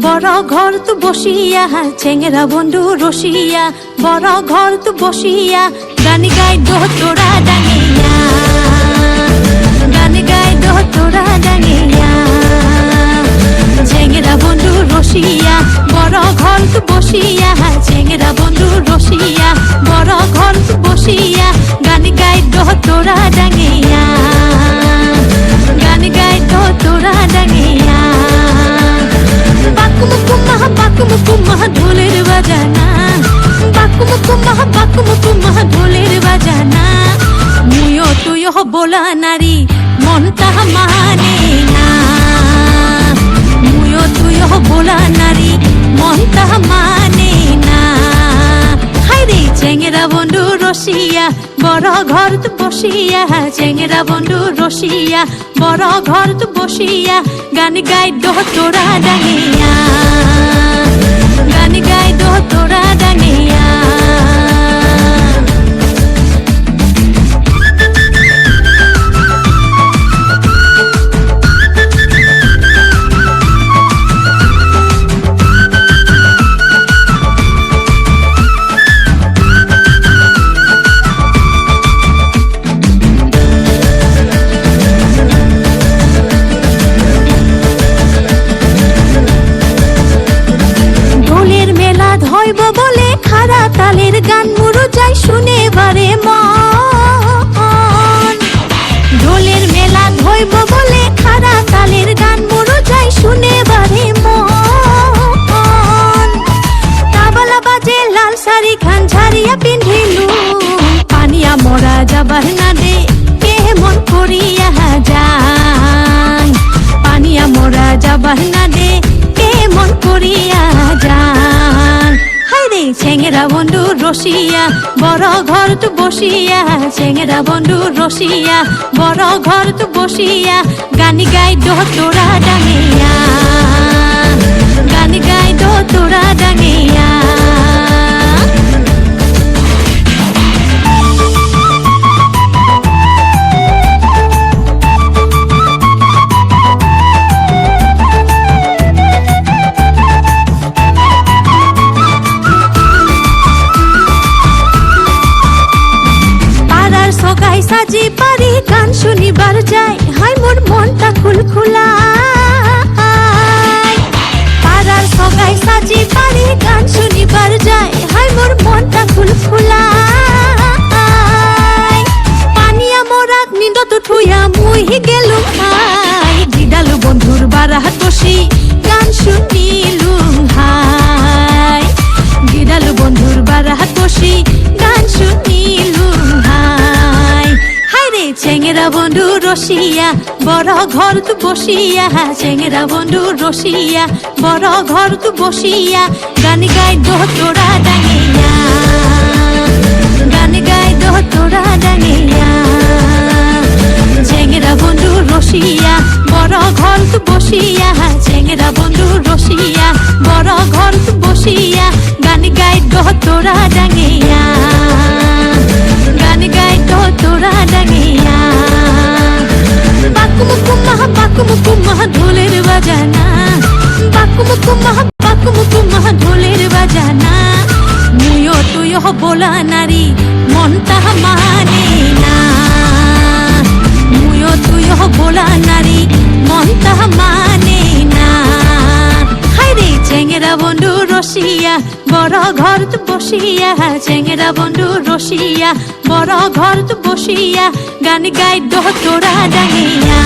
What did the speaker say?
বড় ঘর তো বসিয়া চেংরা বন্ধু রসিয়া বড় ঘর তো বসিয়া গান গাই দো তোরা ডাঙিয়া গান গাই দো তোরা ডাঙিয়া চেংরা বন্ধু রসিয়া বড় ঘর তো বসিয়া চেংরা বন্ধু রসিয়া বড় ঘর তো বসিয়া গান গাই দো তোরা ডাঙিয়া গান গাই দো তোরা ডাঙিয়া বাকুমুকুমাহ ঢোলের বাজানা বাকুমুকুমাহ ঢোলের বাজানা মুয়ো তুয়ো বোলা নারী মন তাহা মানে না মুয়ো তুয়ো বোলা নারী মন তাহা মানে না হাইরে চেংরা বন্ধু রসিয়া বড় ঘর তো বসিয়া চেংরা বন্ধু রসিয়া বড় ঘর তো বসিয়া গান গাই দো তোরা ডাঙিয়া গান গাই দো তোরা ডাঙিয়া হইব বলে খাড়া তালের গান মুরু যাই শুনে বারে মন ঢোলের মেলা হইব বলে খাড়া তালের গান মুরু যাই শুনে বারে মন তাবলা বাজে লাল শাড়ি খান ঝাড়িয়া পিন্ধিলু পানিয়া মরা যাবার না দে কে মন করিয়া যায় পানিয়া মরা যাবার না দে কে মন করিয়া যায় চেংরা বন্ধু রসিয়া বড় ঘর তো বসিয়া চেংরা বন্ধু রসিয়া বড় ঘর তো বসিয়া গান গাই দো তোরা ডাঙিয়া গান গাই দো তোরা ডাঙিয়া সাজি পারি গান শুনিবার যাই হাই মোর মনটা খুলখুলা পাড়ার সগাই সাজি পারি গান শুনিবার যাই হাই মোর মনটা খুলখুলা পানিয়া মোরাক নিন্দত ঠুইয়া মুই গেলুম হাই দিদালু বন্ধুর বারাহাত বসি গান শুনিলুম হাই দিদালু বন্ধুর বারাহাত বসি গান শুনিলুম হাই চেংরা বন্ধু রসিয়া বড় ঘর তো বসিয়া চেংরা বন্ধু রসিয়া বড় ঘর তো বসিয়া গান গাই দো তোরা ডাঙিয়া গান গাই দো তোরা ডাঙিয়া চেংরা বন্ধু রসিয়া বড় ঘর তো বসিয়া চেংরা বন্ধু রসিয়া বড় ঘর তো বসিয়া গান গাই দো তোরা ডাঙিয়া গান গাই দো তোরা ডাঙিয়া বাকুমুকুমাহ ঢোলের বাজানা বাকুমুকুমাহ ঢোলের বাজানা মুয়ো তুয়ো বোলা নারী মন তাহা মানে না মুয়ো তুয়ো বোলা নারী মন তাহা মানে না হাইরে চেংরা বন্ধু রসিয়া বড় ঘর তো বসিয়া চেংরা বন্ধু রসিয়া বড় ঘর তো বসিয়া গান গাই দো তোরা ডাঙিয়া।